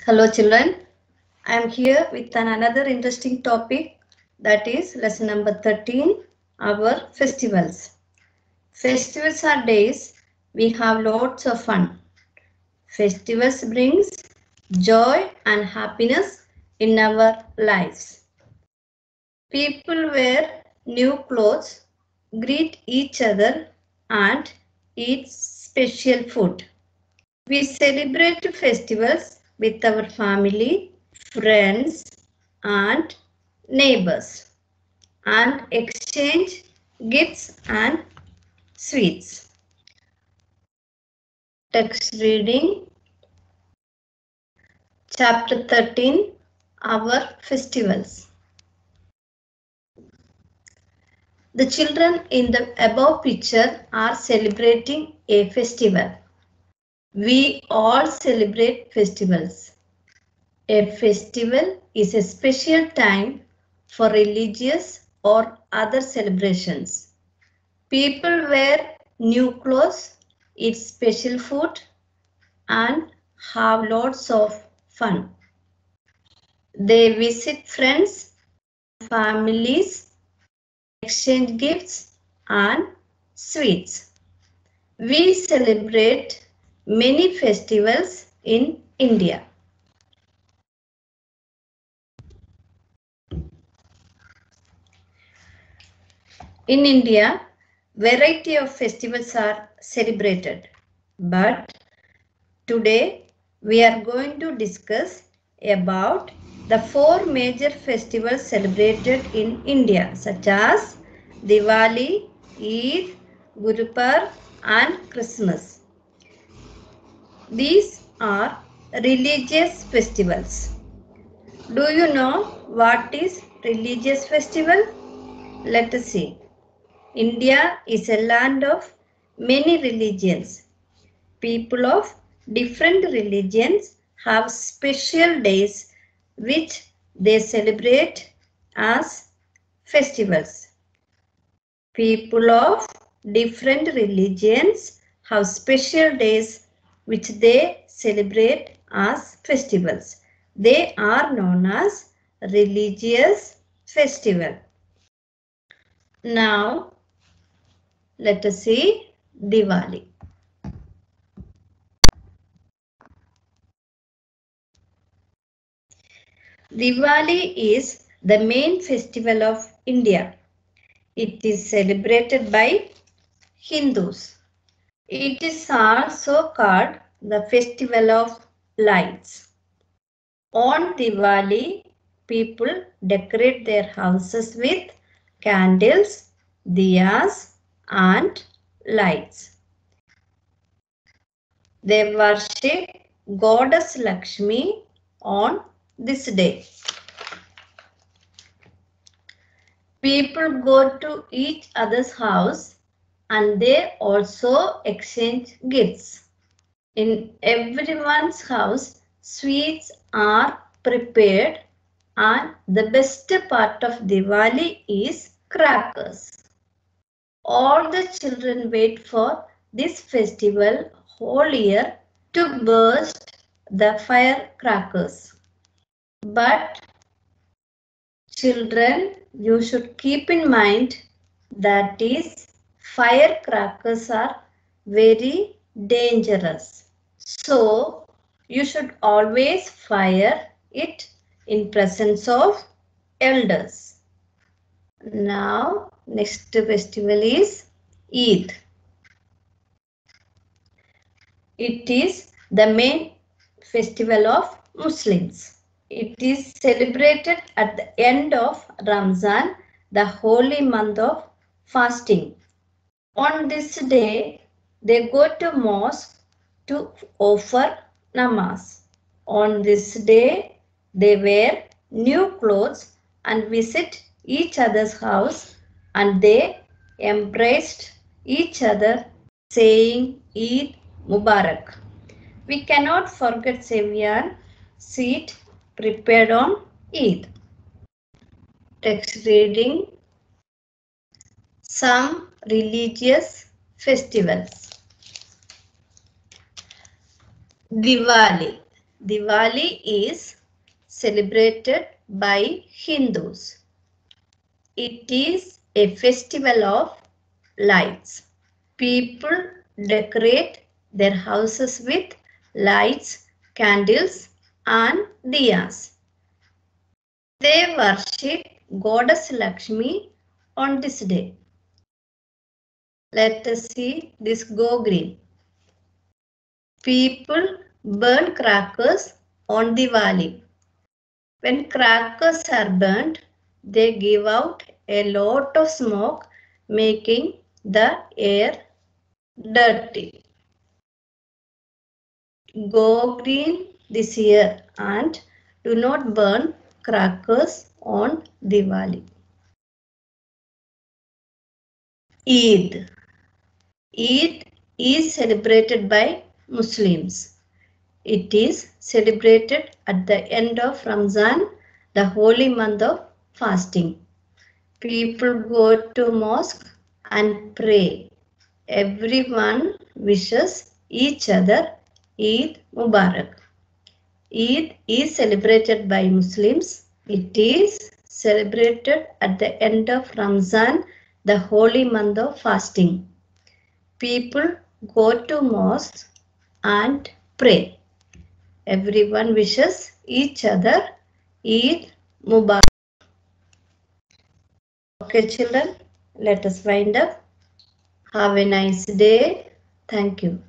Hello children, I am here with another interesting topic, that is lesson number 13, our festivals. Festivals are days we have lots of fun. Festivals brings joy and happiness in our lives. People wear new clothes, greet each other and eat special food. We celebrate festivals with our family, friends and neighbors and exchange gifts and sweets. Text reading, Chapter 13, Our Festivals. The children in the above picture are celebrating a festival. We all celebrate festivals. A festival is a special time for religious or other celebrations. People wear new clothes, eat special food, and have lots of fun. They visit friends, families, exchange gifts and sweets. We celebrate many festivals in India. In India, variety of festivals are celebrated, but today we are going to discuss about the four major festivals celebrated in India, such as Diwali, Eid, Guru Parv and Christmas. These are religious festivals. Do you know what is religious festival? Let us see. India is a land of many religions. People of different religions have special days which they celebrate as festivals. People of different religions have special days which they celebrate as festivals. They are known as religious festival. Now, let us see Diwali. Diwali is the main festival of India. It is celebrated by Hindus. It is also called the festival of lights. On Diwali, people decorate their houses with candles, diyas and lights. They worship Goddess Lakshmi on this day. People go to each other's house and they also exchange gifts. In everyone's house, sweets are prepared and the best part of Diwali is crackers. All the children wait for this festival whole year to burst the firecrackers. But children, you should keep in mind that is firecrackers are very dangerous. So you should always fire it in presence of elders. Now next festival is Eid. It is the main festival of Muslims. It is celebrated at the end of Ramzan, the holy month of fasting. On this day, they go to mosque to offer namaz. On this day, they wear new clothes and visit each other's house and they embraced each other saying Eid Mubarak. We cannot forget Seviyan sweet prepared on Eid. Text reading. Some religious festivals. Diwali. Diwali is celebrated by Hindus. It is a festival of lights. People decorate their houses with lights, candles, and diyas. They worship Goddess Lakshmi on this day. Let us see this go green. People burn crackers on Diwali. When crackers are burnt, they give out a lot of smoke, making the air dirty. Go green this year and do not burn crackers on Diwali. Eid. Eid is celebrated by Muslims. It is celebrated at the end of Ramzan, the holy month of fasting. People go to mosque and pray. Everyone wishes each other Eid Mubarak. Eid is celebrated by Muslims. It is celebrated at the end of Ramzan, the holy month of fasting. People go to mosques and pray. Everyone wishes each other Eid Mubarak. Okay, children, let us wind up. Have a nice day. Thank you.